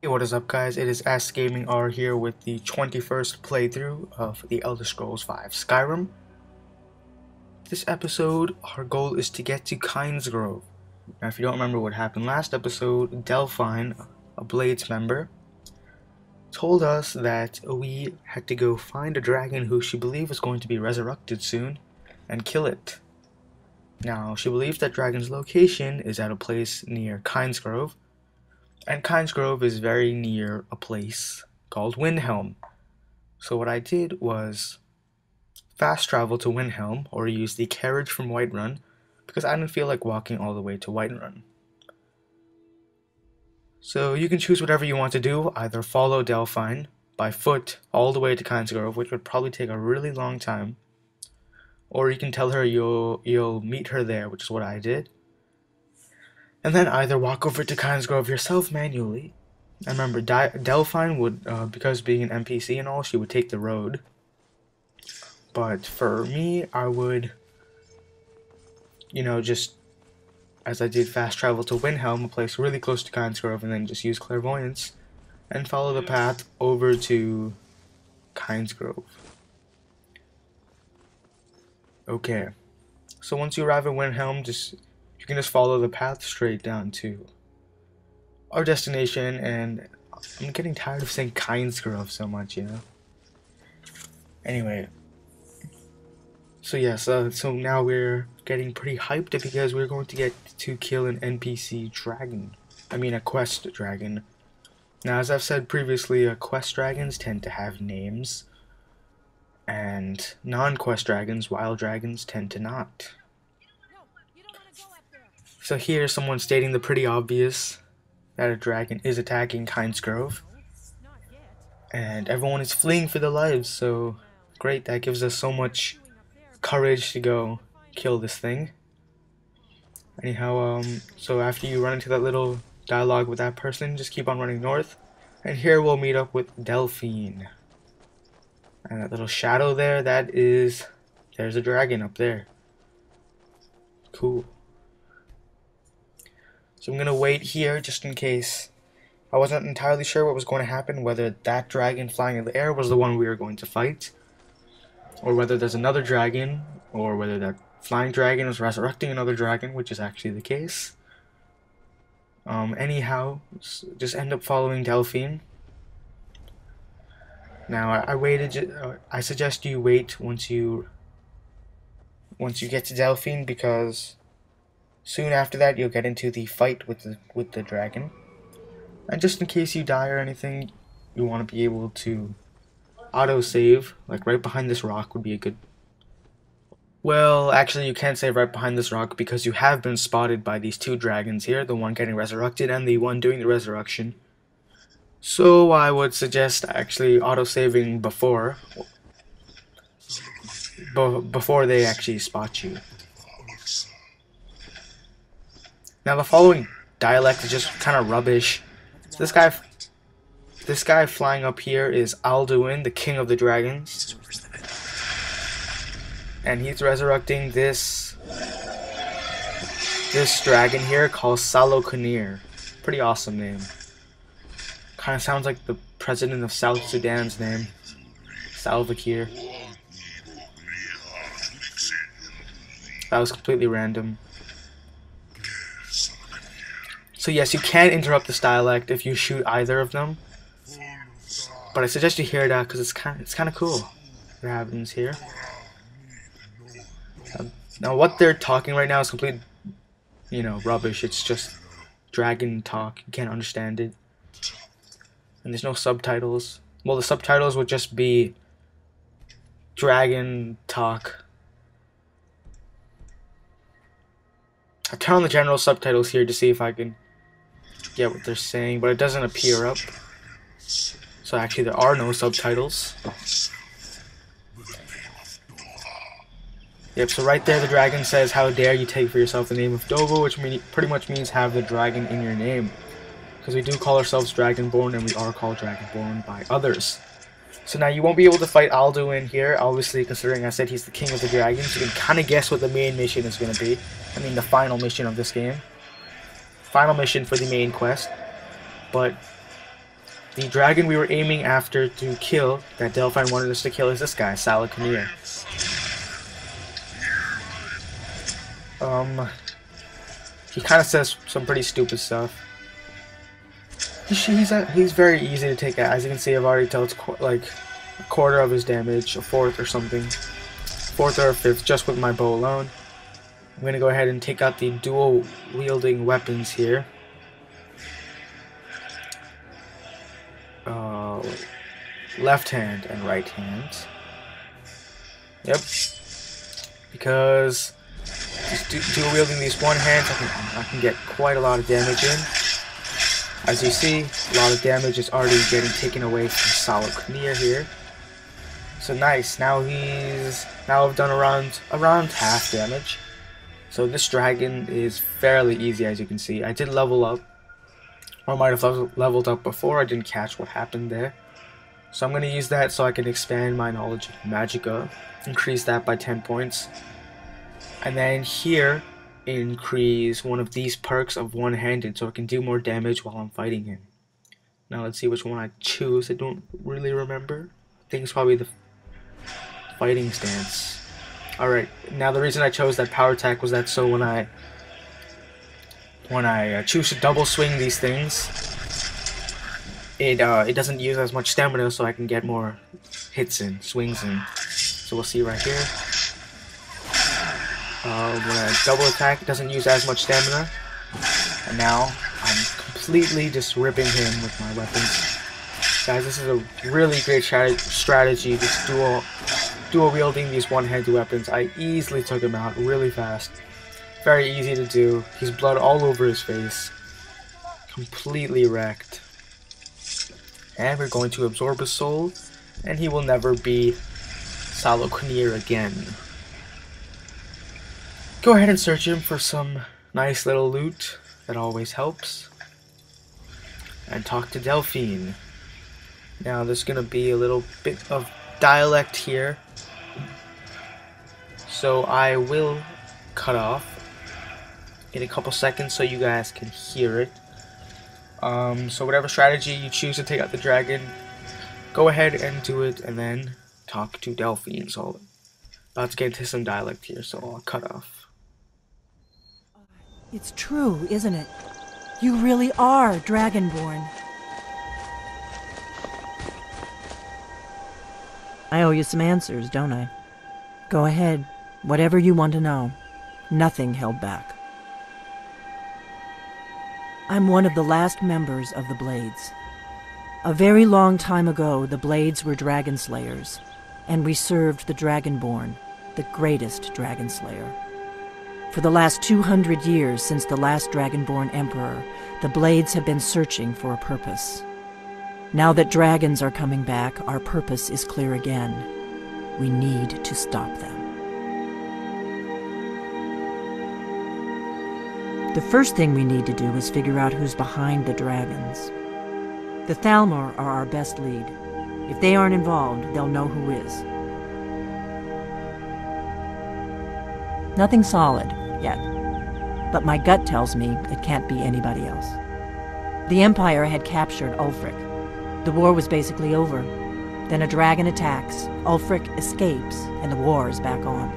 Hey, what is up guys? It is SgamingR here with the 21st playthrough of the Elder Scrolls V Skyrim. This episode, our goal is to get to Kynesgrove. Now if you don't remember what happened last episode, Delphine, a Blades member, told us that we had to go find a dragon who she believed was going to be resurrected soon and kill it. Now she believes that dragon's location is at a place near Kynesgrove. And Kynesgrove is very near a place called Windhelm. So what I did was fast travel to Windhelm, or use the carriage from Whiterun, because I didn't feel like walking all the way to Whiterun. So you can choose whatever you want to do, either follow Delphine by foot all the way to Kynesgrove, which would probably take a really long time, or you can tell her you'll meet her there, which is what I did. And then either walk over to Kynesgrove yourself manually. And remember, Delphine would, because being an NPC and all, she would take the road. But for me, I would, just, as I did, fast travel to Windhelm, a place really close to Kynesgrove, and then just use clairvoyance and follow the path over to Kynesgrove. Okay. So once you arrive at Windhelm, you can just follow the path straight down to our destination, and I'm getting tired of saying Kynesgrove so much, Anyway, so yes, so now we're getting pretty hyped because we're going to get to kill an NPC dragon. I mean a quest dragon. Now, as I've said previously, quest dragons tend to have names, and non-quest dragons, wild dragons, tend to not. So here, someone's stating the pretty obvious that a dragon is attacking Kynesgrove, and everyone is fleeing for their lives. So great, that gives us so much courage to go kill this thing. Anyhow, so after you run into that little dialogue with that person, just keep on running north, and here we'll meet up with Delphine. And that little shadow there, there's a dragon up there. Cool. So I'm going to wait here just in case. I wasn't entirely sure what was going to happen, whether that dragon flying in the air was the one we were going to fight, or whether there's another dragon, or whether that flying dragon is resurrecting another dragon, which is actually the case. Anyhow, just end up following Delphine. Now, I suggest you wait once you get to Delphine, because soon after that, you'll get into the fight with the dragon. And just in case you die or anything, you want to be able to auto-save. Like right behind this rock would be a good... Well, actually you can't save right behind this rock because you have been spotted by these two dragons here. The one getting resurrected and the one doing the resurrection. So I would suggest actually auto-saving before they actually spot you. Now the following dialect is just kind of rubbish. This guy flying up here is Alduin, the king of the dragons, and he's resurrecting this dragon here called Salokunir. Pretty awesome name. Kind of sounds like the president of South Sudan's name, Salva Kiir. That was completely random. So yes, you can interrupt this dialect if you shoot either of them, but I suggest you hear it out because it's kind of cool what happens here. Now what they're talking right now is complete, rubbish. It's just dragon talk. You can't understand it, and there's no subtitles. Well, the subtitles would just be dragon talk. I turn on the general subtitles here to see if I can get what they're saying, but it doesn't appear up. So actually there are no subtitles. Yep, so right there the dragon says, "How dare you take for yourself the name of Dovo," which pretty much means have the dragon in your name. Because we do call ourselves Dragonborn, and we are called Dragonborn by others. So now you won't be able to fight Alduin here, obviously, considering I said he's the king of the dragons. You can kind of guess what the main mission is going to be. I mean, the final mission of this game. Final mission for the main quest. But the dragon we were aiming after to kill, that Delphine wanted us to kill, is this guy, Kynesgrove. He kind of says some pretty stupid stuff. He's very easy to take out. As you can see, I've already dealt like a quarter of his damage, a fourth or something, fourth or a fifth, just with my bow alone. I'm gonna go ahead and take out the dual wielding weapons here. Left hand and right hand. Yep. Because just dual wielding these one hands, I can get quite a lot of damage in. As you see, a lot of damage is already getting taken away from Kynesgrove here. So nice. Now I've done around half damage. So this dragon is fairly easy, as you can see. I did level up, or might have leveled up before. I didn't catch what happened there. So I'm going to use that so I can expand my knowledge of Magicka, increase that by 10 points. And then here, increase one of these perks of one-handed so I can do more damage while I'm fighting him. Now let's see which one I choose. I don't really remember. I think it's probably the fighting stance. Alright, now the reason I chose that power attack was that so when I choose to double swing these things, it doesn't use as much stamina, so I can get more hits in, swings in. So we'll see right here. When I double attack, it doesn't use as much stamina. And now I'm completely just ripping him with my weapons. Guys, this is a really great strategy, this dual wielding these one-handed weapons. I easily took him out really fast. Very easy to do. He's blood all over his face. Completely wrecked. And we're going to absorb his soul, and he will never be Kynesgrove again. Go ahead and search him for some nice little loot. That always helps. And talk to Delphine. Now there's gonna be a little bit of dialect here, so I will cut off in a couple seconds so you guys can hear it. So whatever strategy you choose to take out the dragon, go ahead and do it, and then talk to Delphine. So about to get into some dialect here, so I'll cut off. It's true, isn't it? You really are Dragonborn. I owe you some answers, don't I? Go ahead. Whatever you want to know. Nothing held back. I'm one of the last members of the Blades. A very long time ago, the Blades were dragon slayers, and we served the Dragonborn, the greatest dragon slayer. For the last 200 years since the last Dragonborn Emperor, the Blades have been searching for a purpose. Now that dragons are coming back, our purpose is clear again. We need to stop them. The first thing we need to do is figure out who's behind the dragons. The Thalmor are our best lead. If they aren't involved, they'll know who is. Nothing solid, yet. But my gut tells me it can't be anybody else. The Empire had captured Ulfric. The war was basically over. Then a dragon attacks, Ulfric escapes, and the war is back on.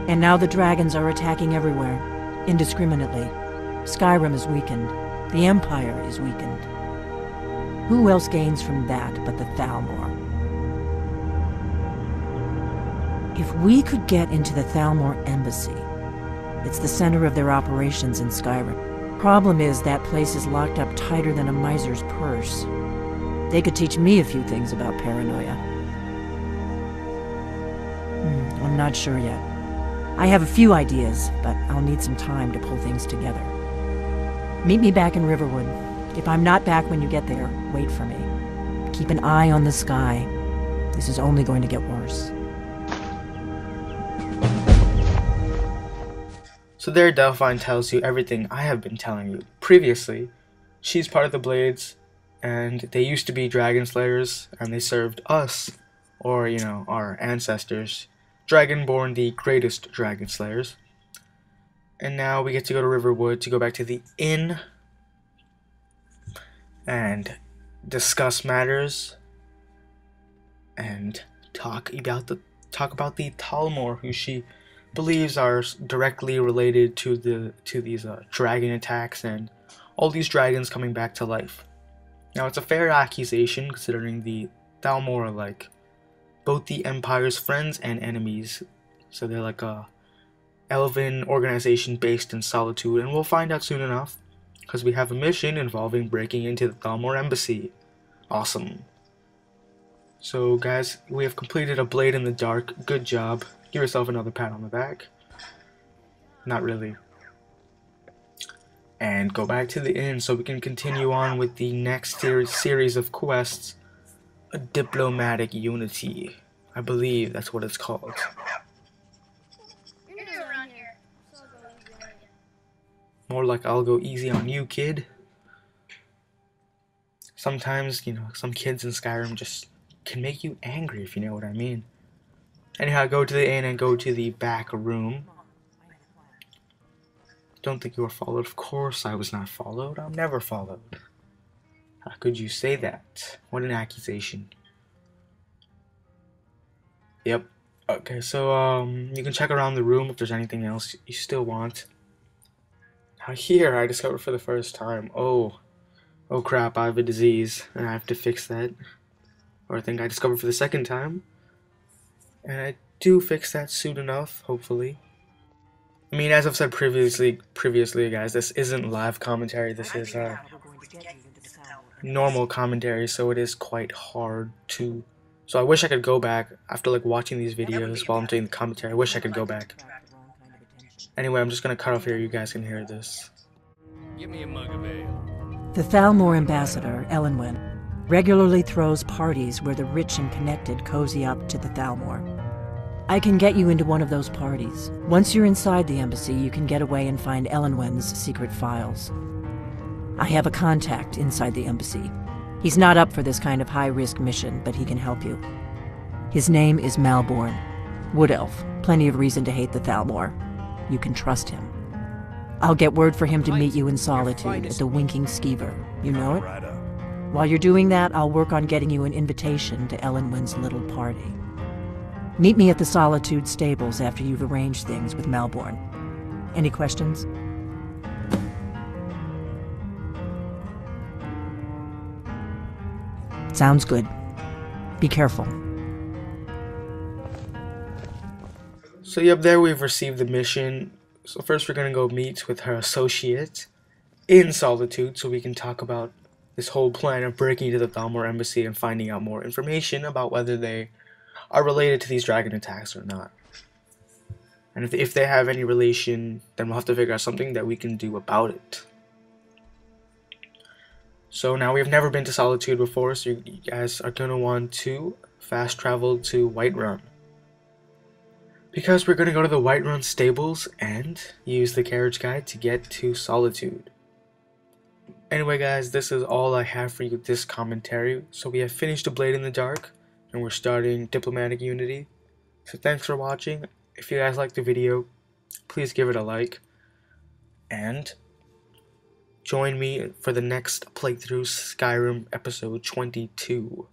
And now the dragons are attacking everywhere, indiscriminately. Skyrim is weakened. The Empire is weakened. Who else gains from that but the Thalmor? If we could get into the Thalmor embassy, it's the center of their operations in Skyrim. Problem is, that place is locked up tighter than a miser's purse. They could teach me a few things about paranoia. I'm not sure yet. I have a few ideas, but I'll need some time to pull things together. Meet me back in Riverwood. If I'm not back when you get there, wait for me. Keep an eye on the sky. This is only going to get worse. So there, Delphine tells you everything I have been telling you previously. She's part of the Blades, and they used to be dragon slayers, and they served us, or, you know, our ancestors, Dragonborn, the greatest dragon slayers. And now we get to go to Riverwood to go back to the inn and discuss matters and talk about the Talmor, who she believes are directly related to these dragon attacks and all these dragons coming back to life. Now, it's a fair accusation considering the Thalmor are like both the Empire's friends and enemies, so they're like a elven organization based in Solitude, and we'll find out soon enough because we have a mission involving breaking into the Thalmor embassy. Awesome. So guys, we have completed a Blade in the Dark. Good job. Give yourself another pat on the back. Not really. And go back to the inn so we can continue on with the next series of quests. A Diplomatic Unity. I believe that's what it's called. You're new around here, so I'll go easy on you. More like I'll go easy on you, kid. Sometimes, you know, some kids in Skyrim just can make you angry, if you know what I mean. Anyhow, go to the inn and go to the back room. Don't think you were followed. Of course I was not followed. I'm never followed. How could you say that? What an accusation. Yep. Okay, so you can check around the room if there's anything else you still want. Now here I discovered for the first time. Oh crap, I have a disease and I have to fix that. Or I think I discovered for the second time. And I do fix that soon enough, hopefully. I mean, as I've said previously, guys, this isn't live commentary. This is normal commentary, so it is quite hard to. So I wish I could go back after like watching these videos while I'm doing the commentary. I wish I could go back. Anyway, I'm just gonna cut off here. You guys can hear this. Give me a mug of ale. The Thalmor ambassador, Elenwen, regularly throws parties where the rich and connected cozy up to the Thalmor. I can get you into one of those parties. Once you're inside the embassy, you can get away and find Elenwen's secret files. I have a contact inside the embassy. He's not up for this kind of high-risk mission, but he can help you. His name is Malborn. Wood Elf. Plenty of reason to hate the Thalmor. You can trust him. I'll get word for him to meet you in Solitude at the Winking Skeever. You know it? While you're doing that, I'll work on getting you an invitation to Elenwen's little party. Meet me at the Solitude stables after you've arranged things with Malborn. Any questions? Sounds good. Be careful. So yep, there we've received the mission. So first we're gonna go meet with her associate in Solitude so we can talk about this whole plan of breaking into the Thalmor embassy and finding out more information about whether they are related to these dragon attacks or not. And if they have any relation, then we'll have to figure out something that we can do about it. So now we've never been to Solitude before, so you guys are going to want to fast travel to Whiterun. Because we're going to go to the Whiterun stables and use the carriage guide to get to Solitude. Anyway guys, this is all I have for you with this commentary. So we have finished A Blade in the Dark, and we're starting Diplomatic Unity. So thanks for watching. If you guys liked the video, please give it a like. And join me for the next playthrough, Skyrim episode 22.